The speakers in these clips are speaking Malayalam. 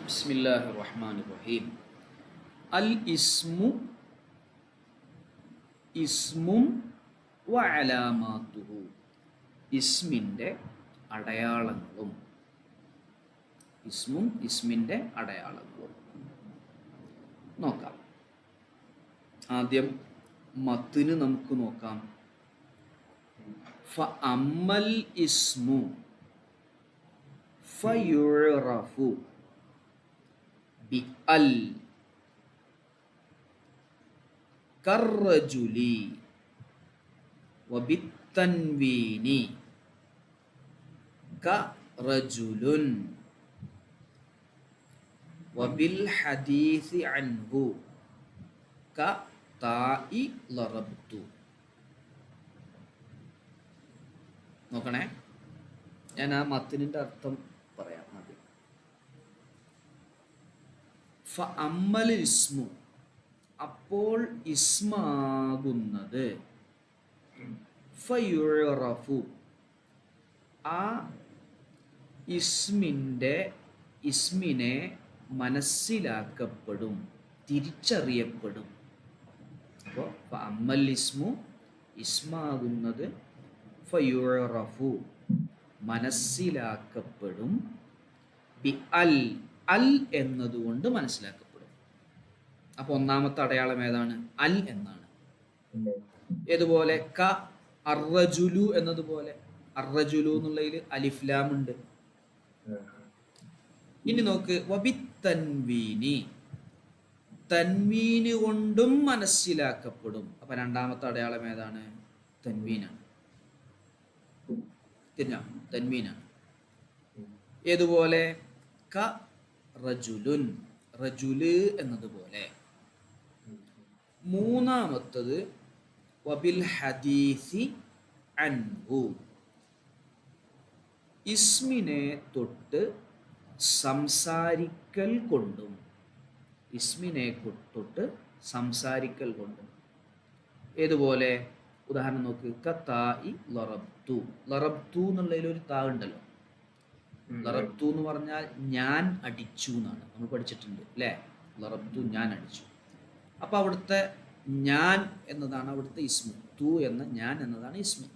ബിസ്മില്ലാഹിർ റഹ്മാനിർ റഹീം. അൽ ഇസ്മു ഇസ്മും വ അലാമാത്തുഹു. ഇസ്മിൻ്റെ അടയാളങ്ങളും. ഇസ്മും ഇസ്മിൻ്റെ അടയാളങ്ങളും നോക്കാം. ആദ്യം മത്തിന് നമുക്ക് നോക്കാം. ഫ അമ്മൽ ഇസ്മു ഫയുറഫു ബി അൽ കർറജുലി വബിത്തൻവീനി കറജുലുൻ വബിൽ ഹദീസി അൻഹു കതാഇ ലറബ്തു. നോക്കണേ, ഞാൻ ആ മത്തിനിൻ്റെ അർത്ഥം പറയാം ആദ്യം. ഫ അമ്മൽ ഇസ്മു, അപ്പോൾ ഇസ്മാകുന്നത്, ഫയുറഫു, ആ ഇസ്മിനെ മനസ്സിലാക്കപ്പെടും, തിരിച്ചറിയപ്പെടും. അപ്പോൾ ഫ അമ്മൽ ഇസ്മു, ഇസ്മാകുന്നത്, ഫയുറഫു, മനസ്സിലാക്കപ്പെടും, ബി അൽ, അൽ എന്നതുകൊണ്ട് മനസ്സിലാക്കപ്പെടും. അപ്പോൾ ഒന്നാമത്തെ അടയാളം ഏതാണ്? അൽ എന്നാണ്. ഏതുപോലെ ക അർറജുലു എന്നതുപോലെ. അർറജുലു എന്നുള്ളതിൽ അലിഫ്ലാം ഉണ്ട്. ഇനി നോക്ക്, വബിത്തൻവീനി, തൻവീന് കൊണ്ടും മനസ്സിലാക്കപ്പെടും. അപ്പൊ രണ്ടാമത്തെ അടയാളം ഏതാണ്? തൻവീനാണ്. തിരിഞ്ഞോ? തൻവീനാണ്. ഏതുപോലെ ക റജുലുൻ, റജുല് എന്നതുപോലെ. മൂന്നാമത്തത് വബിൽ ഹദീസി അൻഹു, ഇസ്മിനെ തൊട്ട് സംസാരിക്കൽ കൊണ്ടും. ഇസ്മിനെ തൊട്ട് സംസാരിക്കൽ കൊണ്ടും. ഏതുപോലെ? ഉദാഹരണം നോക്ക്, കതാഇ ലറബ്തു. ലറബ്തു എന്നുള്ളതിൽ ഒരു താ ഉണ്ടല്ലോ. ലറബ്തു എന്ന് പറഞ്ഞാൽ ഞാൻ അടിച്ചു എന്നാണ്, നമ്മൾ പഠിച്ചിട്ടുണ്ട് അല്ലേ? ലറബ്തു, ഞാൻ അടിച്ചു. അപ്പൊ അവിടുത്തെ ഞാൻ എന്നതാണ് അവിടുത്തെ ഇസ്മു. തു എന്ന ഞാൻ എന്നതാണ് ഇസ്മു.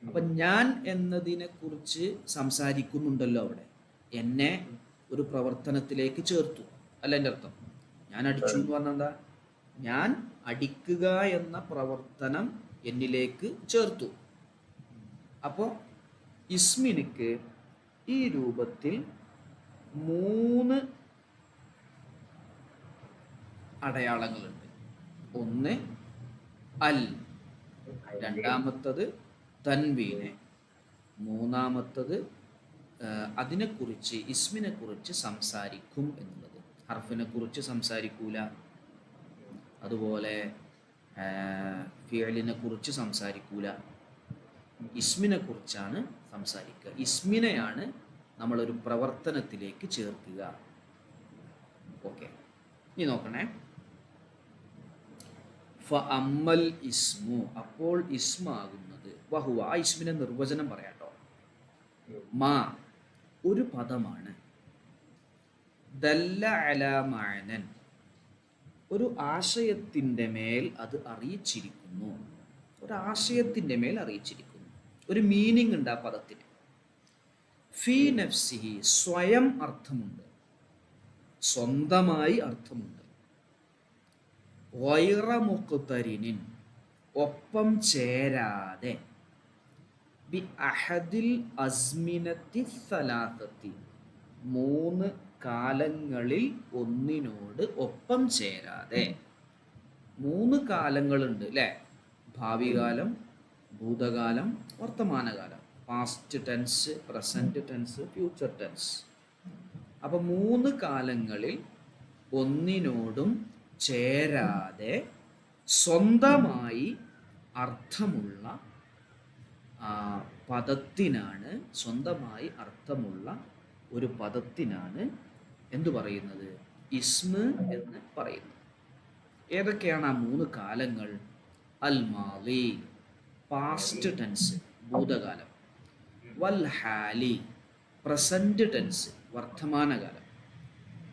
അപ്പൊ ഞാൻ എന്നതിനെ കുറിച്ച് സംസാരിക്കുന്നുണ്ടല്ലോ അവിടെ. എന്നെ ഒരു പ്രവർത്തനത്തിലേക്ക് ചേർത്തു അല്ല എൻ്റെ അർത്ഥം. ഞാൻ അടിച്ചു എന്ന് പറഞ്ഞാൽ എന്താ? ഞാൻ അടിക്കുക എന്ന പ്രവർത്തനം എന്നിലേക്ക് ചേർത്തു. അപ്പോൾ ഇസ്മിനിക്ക് ഈ രൂപത്തിൽ 3 അടയാളങ്ങളുണ്ട്. ഒന്ന് അൽ, രണ്ടാമത്തത് തൻവീന്, മൂന്നാമത്തത് അതിനെക്കുറിച്ച്, ഇസ്മിനെ കുറിച്ച് സംസാരിക്കും എന്നുള്ളത്. ഹർഫിനെ കുറിച്ച് സംസാരിക്കൂല, അതുപോലെ ഫിഅലിനെ കുറിച്ച് സംസാരിക്കൂല. ഇസ്മിനെ കുറിച്ചാണ് സംസാരിക്കുക. ഇസ്മിനെയാണ് നമ്മളൊരു പ്രവർത്തനത്തിലേക്ക് ചേർക്കുക. ഓക്കെ, ഇനി നോക്കണേ. ഫ അമ്മൽ ഇസ്മു, അപ്പോൾ ഇസ്മാകുന്നത്, വഹുവ, ആ ഇസ്മിനെ നിർവചനം പറയാട്ടോ. മാ, ഒരു പദമാണ്, ദല്ല അലാ മഅനൻ, ഒരു ആശയത്തിൻ്റെ മേൽ അത് അറിയിച്ചിരിക്കുന്നു. ഒരു ആശയത്തിൻ്റെ മേൽ അറിയിച്ചിരിക്കുന്നു. ഒരു മീനിങ് ഉണ്ട് ആ പദത്തിന്. ഫീ നഫ്സിഹി, സ്വയം അർത്ഥമുണ്ട്, സ്വന്തമായി അർത്ഥമുണ്ട്. ഗൈറ മുഖ്തരിനിൻ, ഒപ്പം ചേരാതെ. ബി അഹദിൽ അസ്മിനത്തി സലാസത്തി, 3 കാലങ്ങളിൽ ഒന്നിനോട് ഒപ്പം ചേരാതെ. 3 കാലങ്ങളുണ്ട് അല്ലേ? ഭാവി കാലം, ഭൂതകാലം, വർത്തമാനകാലം, past tense, present tense, future tense. അപ്പൊ 3 കാലങ്ങളിൽ ഒന്നിനോടും ചേരാതെ സ്വന്തമായി അർത്ഥമുള്ള പദത്തിനാണ്, സ്വന്തമായി അർത്ഥമുള്ള ഒരു പദത്തിനാണ് എന്തു പറയുന്നത്? ഇസ്മ് എന്ന് പറയുന്നത്. ഏതൊക്കെയാണ് ആ 3 കാലങ്ങൾ? അൽ മാലി, പാസ്റ്റ് ടെൻസ്, ഭൂതകാലം. വൽ ഹാലി, പ്രസന്റ് ടെൻസ്, വർത്തമാനകാലം.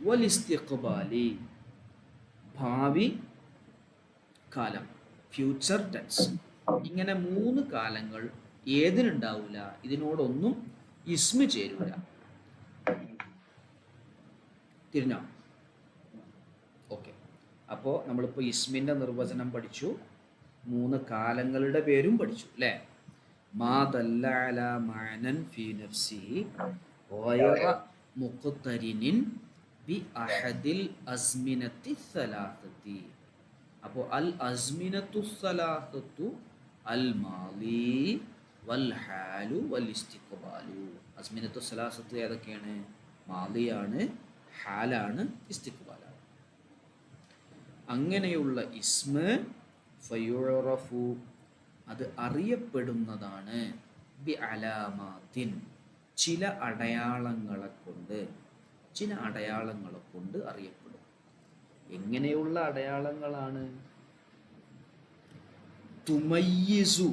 വൽ ഇസ്തിഖ്ബാലി, ഭാവി കാലം, ഫ്യൂച്ചർ ടെൻസ്. ഇങ്ങനെ 3 കാലങ്ങൾ ഏതിനുണ്ടാവില്ല? ഇതിനോടൊന്നും ഇസ്മ ചേരൂല. തിരിഞ്ഞോ? ഓക്കെ. അപ്പോൾ നമ്മളിപ്പോൾ ഇസ്മിൻ്റെ നിർവചനം പഠിച്ചു, 3 കാലങ്ങളുടെ പേരും പഠിച്ചു അല്ലേ? മാ ദല്ല അലാ മഅനൻ ഫീ നഫ്സിഹി ഗൈറ മുഖ്തരിനിൻ ബി അഹദിൽ അസ്മിനത്തി സലാസത്തി. അപ്പോൾ അൽ അസ്മിനത്തു സലാസത്തു അൽ മാലി വൽ ഹാലു വൽ ഇസ്തിഖ്ബാലു. അസ്മിനത്തു സലാസത്ത് ഏതൊക്കെയാണ്? മാലിയാണ്, ഹാലാണ്, ഇസ്തിഖ്ബാലാണ്. അങ്ങനെയുള്ള ഇസ്മ ഫയുറഫു, അത് അറിയപ്പെടുന്നതാണ്, ബി അലാമാത്തിൻ, ചില അടയാളങ്ങളെ കൊണ്ട് അറിയപ്പെടും. എങ്ങനെയുള്ള അടയാളങ്ങളാണ്? തുമയ്യിസു,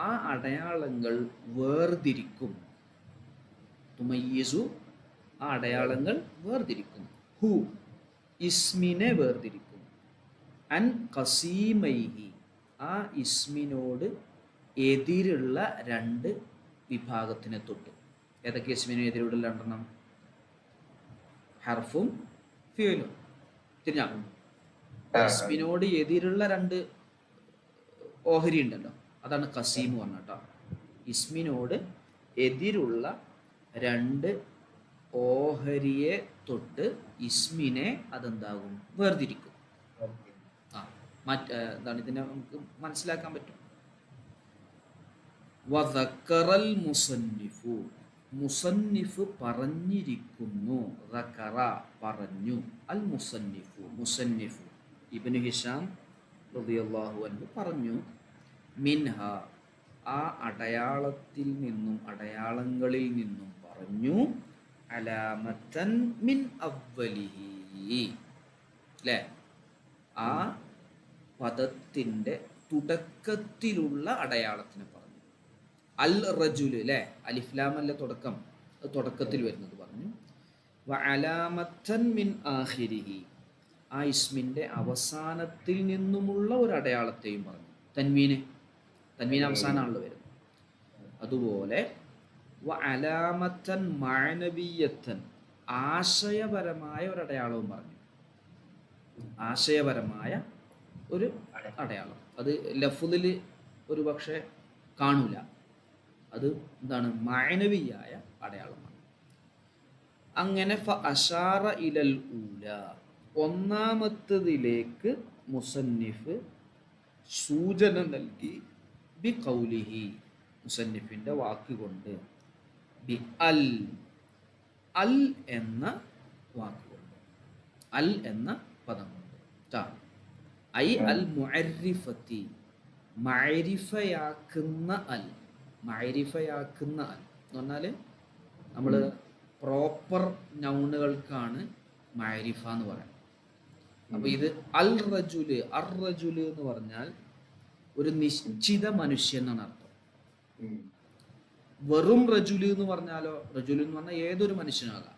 ആ അടയാളങ്ങൾ വേർതിരിക്കും. തുമയ്യിസു, ആ അടയാളങ്ങൾ വേർതിരിക്കും. ഹു, ഇസ്മിനെ വേർതിരിക്കും. അൻ ഖസീമൈഹി, ആ ഇസ്മിനോട് എതിരുള്ള 2 വിഭാഗത്തിനെ തൊട്ട്. ഏതൊക്കെ ഇസ്മിന് എതിരുള്ള 2 ഹർഫും ഫിയലും. തിരിഞ്ഞാ? ഇസ്മിനോട് എതിരുള്ള 2 ഓഹരി ഉണ്ടല്ലോ, അതാണ് ഖസീം പറഞ്ഞ കേട്ടോ. ഇസ്മിനോട് എതിരുള്ള 2 ഓഹരിയെ തൊട്ട് ഇസ്മിനെ അതെന്താകും? വേർതിരിക്കും. എന്താണ് ഇതിനെ നമുക്ക് മനസ്സിലാക്കാൻ പറ്റും. വദക്കറൽ മുസന്നിഫു, മുസന്നിഫ് പറഞ്ഞിരിക്കുന്നു. ദക്കറ, പറഞ്ഞു. അൽ മുസന്നിഫു, മുസന്നിഫു ഇബ്നു ഹിഷാം റളിയല്ലാഹു അൻഹു പറഞ്ഞു. മിൻഹ, ആ അടയാളത്തിൽ നിന്നും, അടയാളങ്ങളിൽ നിന്നും പറഞ്ഞു. അലാമത്തൻ മിൻ അവ്വലിഹി, അല്ലേ? ആ പദത്തിൻ്റെ തുടക്കത്തിലുള്ള അടയാളത്തിനെ പറഞ്ഞു. അൽ റജുല്, അല്ലേ? അലിഫ്ലാമല്ല തുടക്കം, അത് തുടക്കത്തിൽ വരുന്നത് പറഞ്ഞു. വ അലാമത്തൻ മിൻ ആഖിരിഹി, ആ ഇസ്മിൻ്റെ അവസാനത്തിൽ നിന്നുമുള്ള ഒരു അടയാളത്തെയും പറഞ്ഞു. തൻവീൻ അവസാനമാണല്ലോ വരുന്നത്. അതുപോലെ വ അലാമത്തൻ മഅനവിയ്യത്തൻ, ആശയപരമായ ഒരു അടയാളവും പറഞ്ഞു. ആശയപരമായ ഒരു അടയാളം, അത് ലഫ്ളിൽ ഒരു പക്ഷേ കാണൂല. അത് എന്താണ്? മഅനവിയായ അടയാളമാണ്. അങ്ങനെ ഫ അശാറ ഇലൽ ഊല, ഒന്നാമത്തതിലേക്ക് മുസന്നിഫ് സൂചന നൽകി. ബി ഖൗലിഹി, മുസന്നിഫിൻ്റെ വാക്കുകൊണ്ട്. ബി അൽ, അൽ എന്ന വാക്കുകൊണ്ട്, അൽ എന്ന പദം കൊണ്ട്. ഐ അൽ മുഅരിഫത്തി, മഅരിഫയാക്കുന്ന അൽ, മഅരിഫയാക്കുന്ന അൽ എന്ന് പറഞ്ഞാൽ നമ്മൾ പ്രോപ്പർ നൗണുകൾക്കാണ് മഅരിഫ എന്ന് പറയുന്നത്. അപ്പോൾ ഇത് അൽ റജുല്, അർ റജുല് എന്ന് പറഞ്ഞാൽ ഒരു നിശ്ചിത മനുഷ്യൻ എന്നാണ് അർത്ഥം. വെറും റജുല് എന്ന് പറഞ്ഞാലോ, റജുല് എന്ന് പറഞ്ഞാൽ ഏതൊരു മനുഷ്യനാകാം.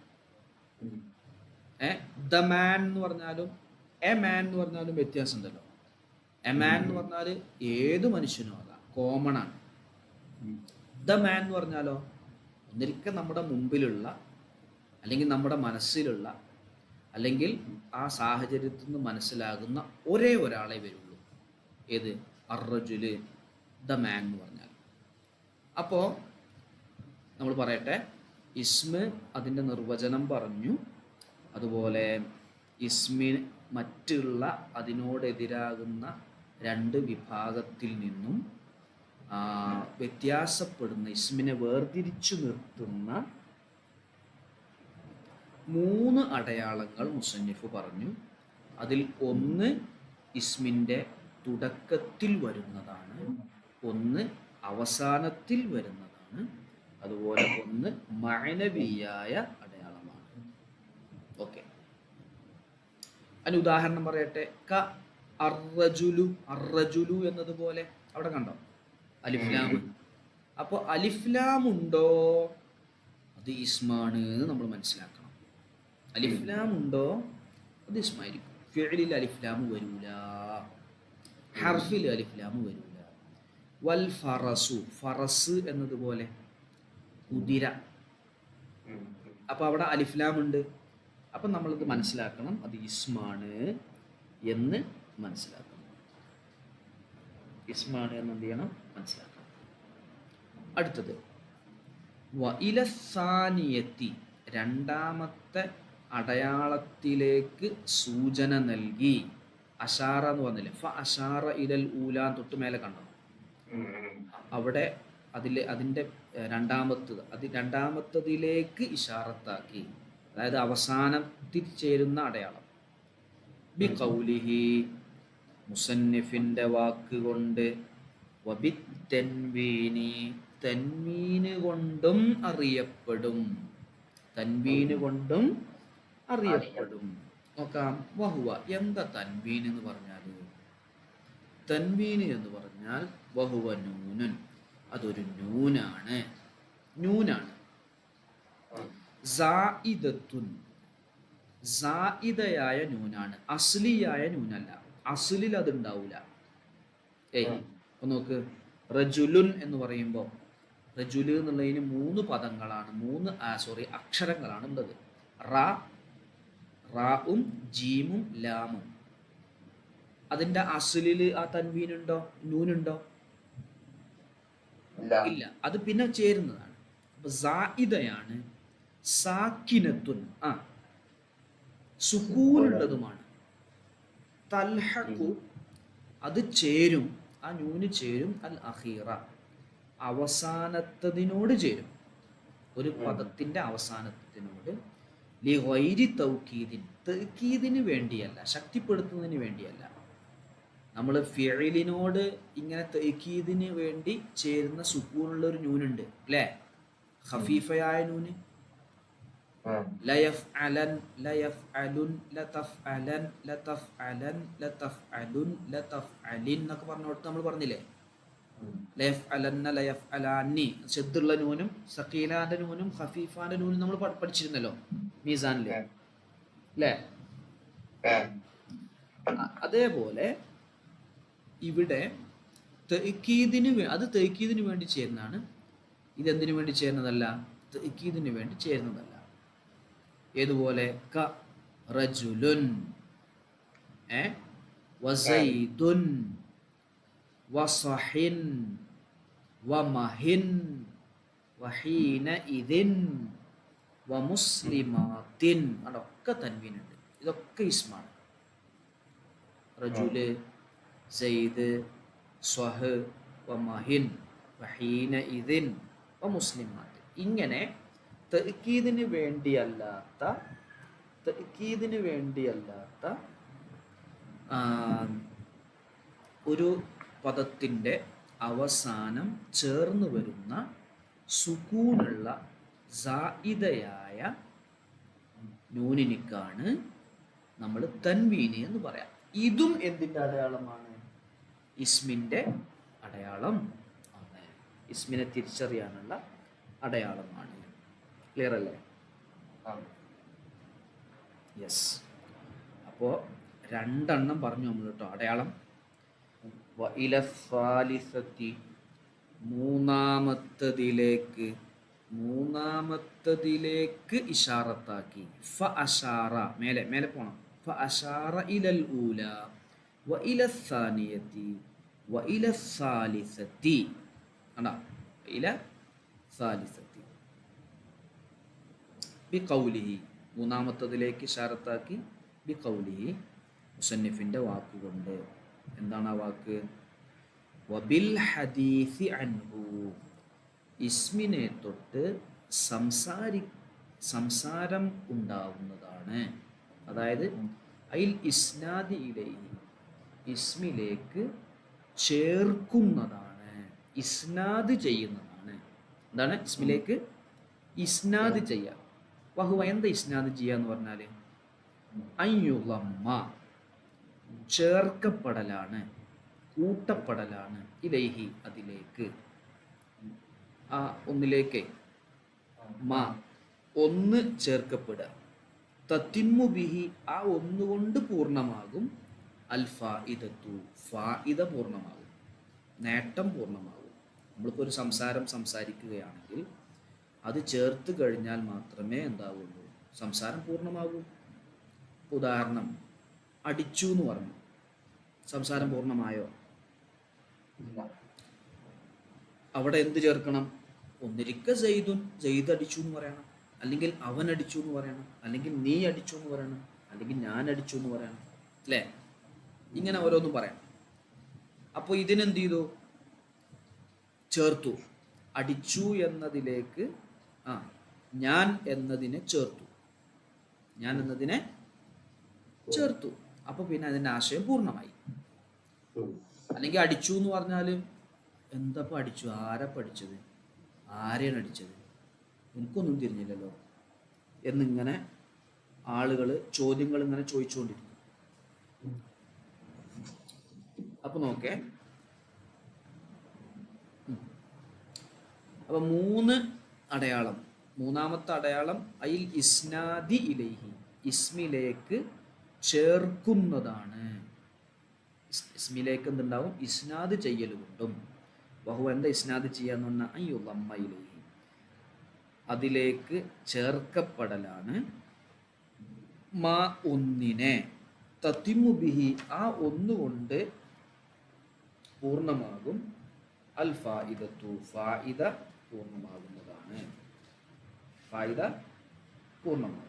ദ മാൻ എന്ന് പറഞ്ഞാലും എ മാൻ എന്ന് പറഞ്ഞാലും വ്യത്യാസം ഉണ്ടല്ലോ. എ മാൻ എന്ന് പറഞ്ഞാൽ ഏത് മനുഷ്യനും ആകാം, കോമൺ ആണ്. ദ മാൻ എന്ന് പറഞ്ഞാലോ, ഒന്നിരിക്കൽ നമ്മുടെ മുമ്പിലുള്ള, അല്ലെങ്കിൽ നമ്മുടെ മനസ്സിലുള്ള, അല്ലെങ്കിൽ ആ സാഹചര്യത്തിൽ നിന്ന് മനസ്സിലാകുന്ന ഒരേ ഒരാളെ വരുള്ളൂ. ഏത്? അർറജുല്, ദ മാൻ എന്ന് പറഞ്ഞാൽ. അപ്പോൾ നമ്മൾ പറയട്ടെ, ഇസ്മ് അതിൻ്റെ നിർവചനം പറഞ്ഞു. അതുപോലെ ഇസ്മിന് മറ്റുള്ള അതിനോടെതിരാകുന്ന 2 വിഭാഗത്തിൽ നിന്നും വ്യത്യാസപ്പെടുന്ന, ഇസ്മിനെ വേർതിരിച്ചു നിർത്തുന്ന 3 അടയാളങ്ങൾ മുസന്നിഫ് പറഞ്ഞു. അതിൽ ഒന്ന് ഇസ്മിൻ്റെ തുടക്കത്തിൽ വരുന്നതാണ്, ഒന്ന് അവസാനത്തിൽ വരുന്നതാണ്, അതുപോലെ ഒന്ന് മഅനവിയായ അടയാളമാണ്. ഓക്കെ, അതിന് ഉദാഹരണം പറയട്ടെ. ക അർറജുലു, അർറജുലു എന്നതുപോലെ അവിടെ കണ്ടോ അലിഫ്ലാം. അപ്പോൾ അലിഫ്ലാം ഉണ്ടോ, അത് ഇസ്മാണ് എന്ന് നമ്മൾ മനസ്സിലാക്കണം. അലിഫ്ലാം ഉണ്ടോ അത് ഇസ്മായിരിക്കും. ഫിഅലിൽ അലിഫ്ലാം വരൂല, ഹർഫിൽ അലിഫ്ലാം വരൂല. വൽ ഫറസു, ഫറസ് എന്നതുപോലെ കുതിര. അപ്പോൾ അവിടെ അലിഫ്ലാം ഉണ്ട്. അപ്പം നമ്മളത് മനസ്സിലാക്കണം, അത് ഇസ്മാണ് എന്ന് മനസ്സിലാക്കണം. ഇസ്മാണ് എന്ന് എന്ത് ചെയ്യണം, മനസ്സിലാക്കണം. അടുത്തത് വഇലസാനിയത്തി, രണ്ടാമത്തെ അടയാളത്തിലേക്ക് സൂചന നൽകി. അഷാറ എന്ന് പറഞ്ഞില്ലേ, ഫ അഷാറ ഇലൽ ഊലാൻ തൊട്ട് മേലെ കണ്ടോ, അവിടെ അതിൻ്റെ രണ്ടാമത്തതിലേക്ക് ഇഷാറത്താക്കി, അതായത് അവസാനത്തിൽ ചേരുന്ന അടയാളം. ബി ഖൗലിഹി, മുസന്നിഫിൻ്റെ വാക്കുകൊണ്ട്, വബി തൻവീനി, തൻവീന് കൊണ്ടും അറിയപ്പെടും, തൻവീന് കൊണ്ടും അറിയപ്പെടും. നോക്കാം, വഹുവ, എന്താ തൻവീൻ എന്ന് പറഞ്ഞാൽ? തൻവീൻ എന്ന് പറഞ്ഞാൽ വഹുവ നൂനുൻ, അതൊരു നൂനാണ്. നൂനാണ്. സായിദത്തുൻ, സായിദയായ നൂനാണ്, അസ്ലിയായ നൂനല്ല. അസ്ലിൽ അതുണ്ടാവില്ല. അപ്പൊ നോക്ക്, റജുലുൻ എന്ന് പറയുമ്പോൾ റജുല് എന്നുള്ളതിന് 3 പദങ്ങളാണ്, 3 അക്ഷരങ്ങളാണ് ഉള്ളത്. റാഉം ജീമും ലാമും. അതിന്റെ അസ്ലിൽ ആ തൻവീനുണ്ടോ, നൂനുണ്ടോ? ഇല്ല, അത് പിന്നെ ചേരുന്നതാണ്. അപ്പൊ സായിദയാണ്, സാക്കിനത്തുൻ, സുകൂനുള്ളതുമാണ്. തൽഹഖു, അത് ചേരും, ആ നൂന് ചേരും, അൽ അഖീറ, അവസാനത്തതിനോട് ചേരും, ഒരു പദത്തിന്റെ അവസാനത്തിനോട്. ലി ഗൈരി തൗക്കീദിൻ, തൗക്കീദിന് വേണ്ടിയല്ല, ശക്തിപ്പെടുത്തുന്നതിന് വേണ്ടിയല്ല. നമ്മൾ ഫിഅലിനോട് ഇങ്ങനെ തൗക്കീദിന് വേണ്ടി ചേരുന്ന സുക്കൂനുള്ള ഒരു നൂനുണ്ട് അല്ലേ, ഖഫീഫയായ നൂന്. ലയഫ്അലൻ, ലയഫ്അലുൻ, ലതഫ്അലൻ, ലതഫ്അലൻ, ലതഫ്അലുൻ, ലതഫ്അലിൻ എന്നൊക്കെ പറഞ്ഞോട്ട് നമ്മൾ പറഞ്ഞില്ലേ. ലയഫ്അലന്ന, ലയഫ്അലാനി, ശദ്ദുള്ള നൂനും സഖീലാന്റെ നൂനും ഖഫീഫാന്റെ നൂനും നമ്മൾ പഠിച്ചിരുന്നല്ലോ മീസാനില് അല്ലേ. അതേപോലെ ഇവിടെ അത് തഅ്കീദിന് വേണ്ടി ചേരുന്നതാണ്. ഇതെന്തിനു വേണ്ടി ചേരുന്നതല്ല, തഅ്കീദിന് വേണ്ടി ചേരുന്നതല്ല. ഏതുപോലെ ക റജുലുൻ, വസൈദുൻ, വസഹിൻ, വമഹിൻ, വഹീന ഇദിൻ, വമുസ്ലിമാത്തിൻ. അതൊക്കെ തൻവീനുണ്ട്, ഇതൊക്കെ ഇസ്മാണ്. റജുല്, സൈദ്, സ്വഹ്, വമഹിൻ, വഹീന ഇദിൻ, വമുസ്ലിമാത്തിൻ. ഇങ്ങനെ തഅ്കീദിന് വേണ്ടിയല്ലാത്ത ഒരു പദത്തിൻ്റെ അവസാനം ചേർന്ന് വരുന്ന സുകൂനുള്ള സായിദയായ നൂനിനിക്കാണ് നമ്മൾ തൻവീന് എന്ന് പറയാം. ഇതും എന്തിൻ്റെ അടയാളമാണ്? ഇസ്മിൻ്റെ അടയാളം ആണ്, ഇസ്മിനെ തിരിച്ചറിയാനുള്ള അടയാളമാണ്. ക്ലിയർ അല്ലേ? യെസ്. അപ്പോൾ 2 പറഞ്ഞു നമ്മൾ കേട്ടോ അടയാളം. വഇലസാലിസത്തി, മൂന്നാമത്തതിലേക്ക് ഇഷാറത്താക്കി. ഫ അഷാറ, മേലെ പോണം. ഫ അഷാറ ഇലൽ ഊല വഇലസാനിയത്തി വഇലസാലിസത്തി. കണ്ടോ, ഇല സാലിസത്തി. ബി ഖൗലിഹി, മൂന്നാമത്തതിലേക്ക് ഇഷാറത്താക്കി. ബി ഖൗലിഹി, മുസന്നിഫിൻ്റെ വാക്കുകൊണ്ട്. എന്താണ് ആ വാക്ക്? വബിൽ ഹദീസി അൻഹു, ഇസ്മിനെ തൊട്ട് സംസാരം ഉണ്ടാവുന്നതാണ്. അതായത് അയിൽ ഇസ്നാദി ഇലൈഹി, ഇസ്മിലേക്ക് ചേർക്കുന്നതാണ്, ഇസ്നാദ് ചെയ്യുന്നതാണ്. എന്താണ് ഇസ്മിലേക്ക് ഇസ്നാദ് ചെയ്യുക? വഹുവ, എന്താ ഇസ്നാദ് ചെയ്യുക എന്ന് പറഞ്ഞാൽ? അയ്യുളമ്മ, ചേർക്കപ്പെടലാണ്, കൂട്ടപ്പെടലാണ്. ഇലൈഹി, അതിലേക്ക്. ആ ഒന്നിലേക്ക് ഒന്ന് ചേർക്കപ്പെടുക. തത്തിമ്മു ബിഹി ആ ഒന്നുകൊണ്ട് പൂർണ്ണമാകും അൽ ഫായിദത്തു ഫായിദ പൂർണ്ണമാകും, നേട്ടം പൂർണ്ണമാകും. നമ്മളിപ്പോൾ ഒരു സംസാരം സംസാരിക്കുകയാണെങ്കിൽ അത് ചേർത്ത് കഴിഞ്ഞാൽ മാത്രമേ എന്താവുള്ളൂ, സംസാരം പൂർണ്ണമാകൂ. ഉദാഹരണം, അടിച്ചു എന്ന് പറഞ്ഞു, സംസാരം പൂർണ്ണമായോ? അവിടെ എന്ത് ചേർക്കണം? ഒന്നിരിക്ക സെയ്ദുൻ, സെയ്ദ് അടിച്ചു എന്ന് പറയണം, അല്ലെങ്കിൽ അവൻ അടിച്ചു എന്ന് പറയണം, അല്ലെങ്കിൽ നീ അടിച്ചു എന്ന് പറയണം, അല്ലെങ്കിൽ ഞാൻ അടിച്ചു എന്ന് പറയണം, അല്ലേ? ഇങ്ങനെ ഓരോന്നും പറയാം. അപ്പോൾ ഇതിനെന്ത് ചെയ്തു? ചേർത്തു. അടിച്ചു എന്നതിലേക്ക് ഞാൻ എന്നതിനെ ചേർത്തു, ഞാൻ എന്നതിനെ ചേർത്തു. അപ്പൊ പിന്നെ അതിൻ്റെ ആശയം പൂർണ്ണമായി. അല്ലെങ്കിൽ അടിച്ചു എന്ന് പറഞ്ഞാൽ എന്തപ്പോൾ അടിച്ചു, ആരാ പഠിച്ചത്, ആരെയാണ് അടിച്ചത്, എനിക്കൊന്നും തിരിഞ്ഞില്ലല്ലോ എന്നിങ്ങനെ ആളുകൾ ചോദ്യങ്ങൾ ഇങ്ങനെ ചോദിച്ചുകൊണ്ടിരിക്കും. അപ്പൊ നോക്കേ, അപ്പൊ മൂന്നാമത്തെ അടയാളം അയിൽ ഇസ്നാദി ഇലൈഹി, ഇസ്മിലേക്ക് ചേർക്കുന്നതാണ്. ഇസ്മിലേക്ക് എന്തുണ്ടാവും? ഇസ്നാദ് ചെയ്യൽ കൊണ്ടും. ബഹു എന്താ ഇസ്നാദ് ചെയ്യാന്ന് പറഞ്ഞാൽ അയ്യുള്ളമ്മ ഇലൈഹി, അതിലേക്ക് ചേർക്കപ്പെടലാണ്. മാ ഒന്നിനെ തത്തിമു ബിഹി ആ ഒന്നുകൊണ്ട് പൂർണ്ണമാകും അൽ ഫായിദത്തു ഫായിദ പൂർണ്ണമാകുന്നതാണ്, ഫായിദ പൂർണ്ണമാകും.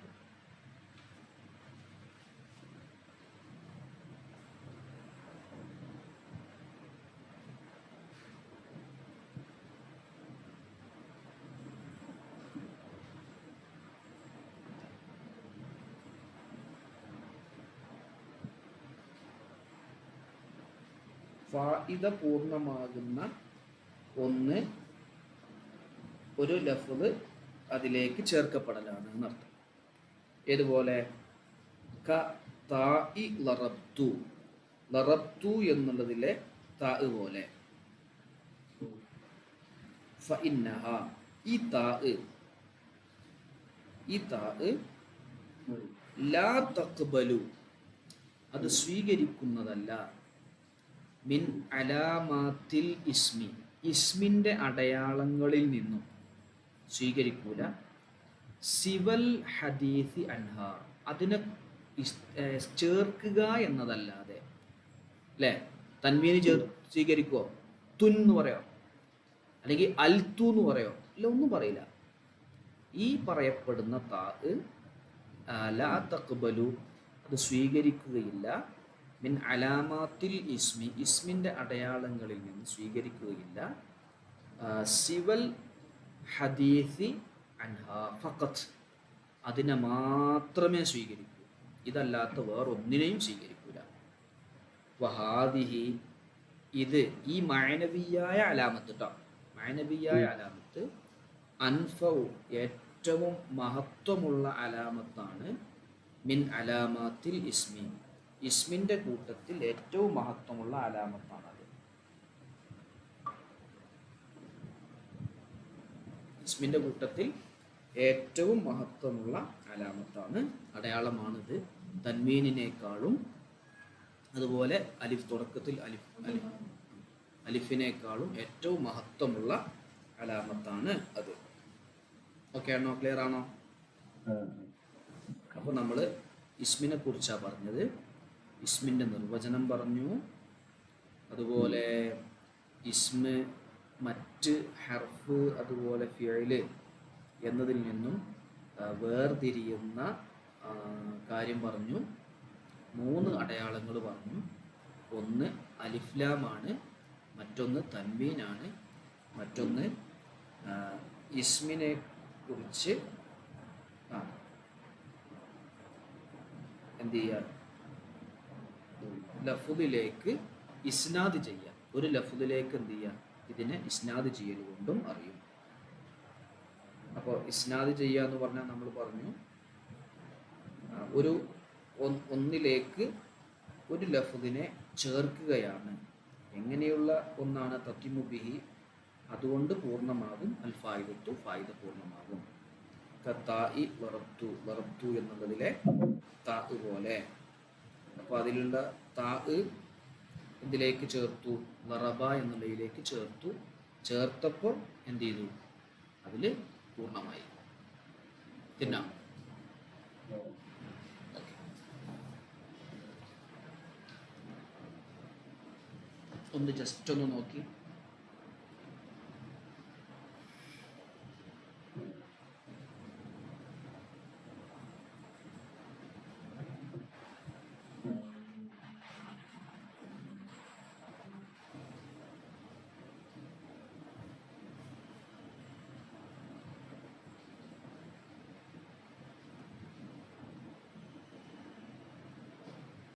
ഫായിദ പൂർണ്ണമാകുന്ന ഒന്ന് ഒരു ലഫ്ള് അതിലേക്ക് ചേർക്കപ്പെടലാണ് എന്നർത്ഥം. ഏതുപോലെ ക താഇ ലറബ്തു, ലറബ്തു എന്നുള്ളതിലെ താ പോലെ. ഫഇന്നഹ ഈ താ ലാ തഖ്ബലു അത് സ്വീകരിക്കുന്നതല്ല, മിൻ അലാമാത്തിൽ ഇസ്മി ഇസ്മിൻ്റെ അടയാളങ്ങളിൽ നിന്നും സ്വീകരിക്കൂല, സിവൽ ഹദീസി അൻഹ അതിനെ ചേർക്കുക എന്നതല്ലാതെ. അല്ലേ? തൻവീന് സ്വീകരിക്കുമോ? തുൻ എന്ന് പറയോ, അല്ലെങ്കിൽ അൽത്തു എന്ന് പറയോ? ഇല്ല, ഒന്നും പറയില്ല. ഈ പറയപ്പെടുന്ന താ ലാ തഖ്ബലു അത് സ്വീകരിക്കുകയില്ല, മിൻ അലാമാത്തിൽ ഇസ്മി ഇസ്മിൻ്റെ അടയാളങ്ങളിൽ നിന്ന് സ്വീകരിക്കുകയില്ല, സിവൽ ഹദീസി അൻഹ ഫഖത്ത് അതിനെ മാത്രമേ സ്വീകരിക്കൂ, ഇതല്ലാത്ത വേറൊന്നിനെയും സ്വീകരിക്കൂല. വഹാദിഹി ഇത് ഈ മഅനവിയായ അലാമത്ത് ട്ടോ, മഅനവിയായ അലാമത്ത് അൻഫൗ ഏറ്റവും മഹത്വമുള്ള അലാമത്താണ്, മിൻ അലാമാത്തിൽ ഇസ്മി ഇസ്മിൻ്റെ കൂട്ടത്തിൽ ഏറ്റവും മഹത്വമുള്ള അലാമത്താണത്. ഇസ്മിൻ്റെ കൂട്ടത്തിൽ ഏറ്റവും മഹത്വമുള്ള അലാമത്താണ്, അടയാളമാണിത്. തൻവീനിനേക്കാളും അതുപോലെ അലിഫ് തുടക്കത്തിൽ അലിഫിനേക്കാളും ഏറ്റവും മഹത്വമുള്ള അലാമത്താണ് അത്. ഓക്കെ ആണോ? ക്ലിയർ ആണോ? അപ്പോൾ നമ്മൾ ഇസ്മിനെ കുറിച്ചാണ് പറഞ്ഞത്. ഇസ്മിൻ്റെ നിർവചനം പറഞ്ഞു, അതുപോലെ ഇസ്മ് മറ്റ് ഹർഫ് അതുപോലെ ഫിഅല് എന്നതിൽ നിന്നും വേർതിരിയുന്ന കാര്യം പറഞ്ഞു. 3 അടയാളങ്ങൾ പറഞ്ഞു. ഒന്ന് അലിഫ്ലാമാണ്, മറ്റൊന്ന് തൻവീനാണ്, മറ്റൊന്ന് ഇസ്മിനെ കുറിച്ച് എന്ത് ചെയ്യുക, ലഫ്ദിലേക്ക് ഇസ്നാദ് ചെയ്യുക. ഒരു ലഫ്ദിലേക്ക് എന്ത് ചെയ്യുക, ഇതിനെ ഇസ്നാദ് ചെയ്യൽ കൊണ്ടും അറിയും. അപ്പോൾ ഇസ്നാദ് ചെയ്യുക എന്ന് പറഞ്ഞാൽ നമ്മൾ പറഞ്ഞു, ഒന്നിലേക്ക് ഒരു ലഫ്ദിനെ ചേർക്കുകയാണ്. എങ്ങനെയുള്ള ഒന്നാണ്? തത്തിമു ബിഹി അതുകൊണ്ട് പൂർണ്ണമാകും അൽ ഫായിദത്തു ഫായിദ പൂർണ്ണമാകും. കത്തായി ലറബ്തു, ലറബ്തു എന്നുള്ളതിലെ താ പോലെ. അപ്പോൾ അതിലുള്ള താ ഇതിലേക്ക് ചേർത്തു, ലറബ എന്നുള്ളതിലേക്ക് ചേർത്തു. ചേർത്തപ്പോൾ എന്ത് ചെയ്തു? അതിൽ പൂർണ്ണമായി. തിന്നാം. ഒന്ന് ജസ്റ്റ് ഒന്ന് നോക്കി.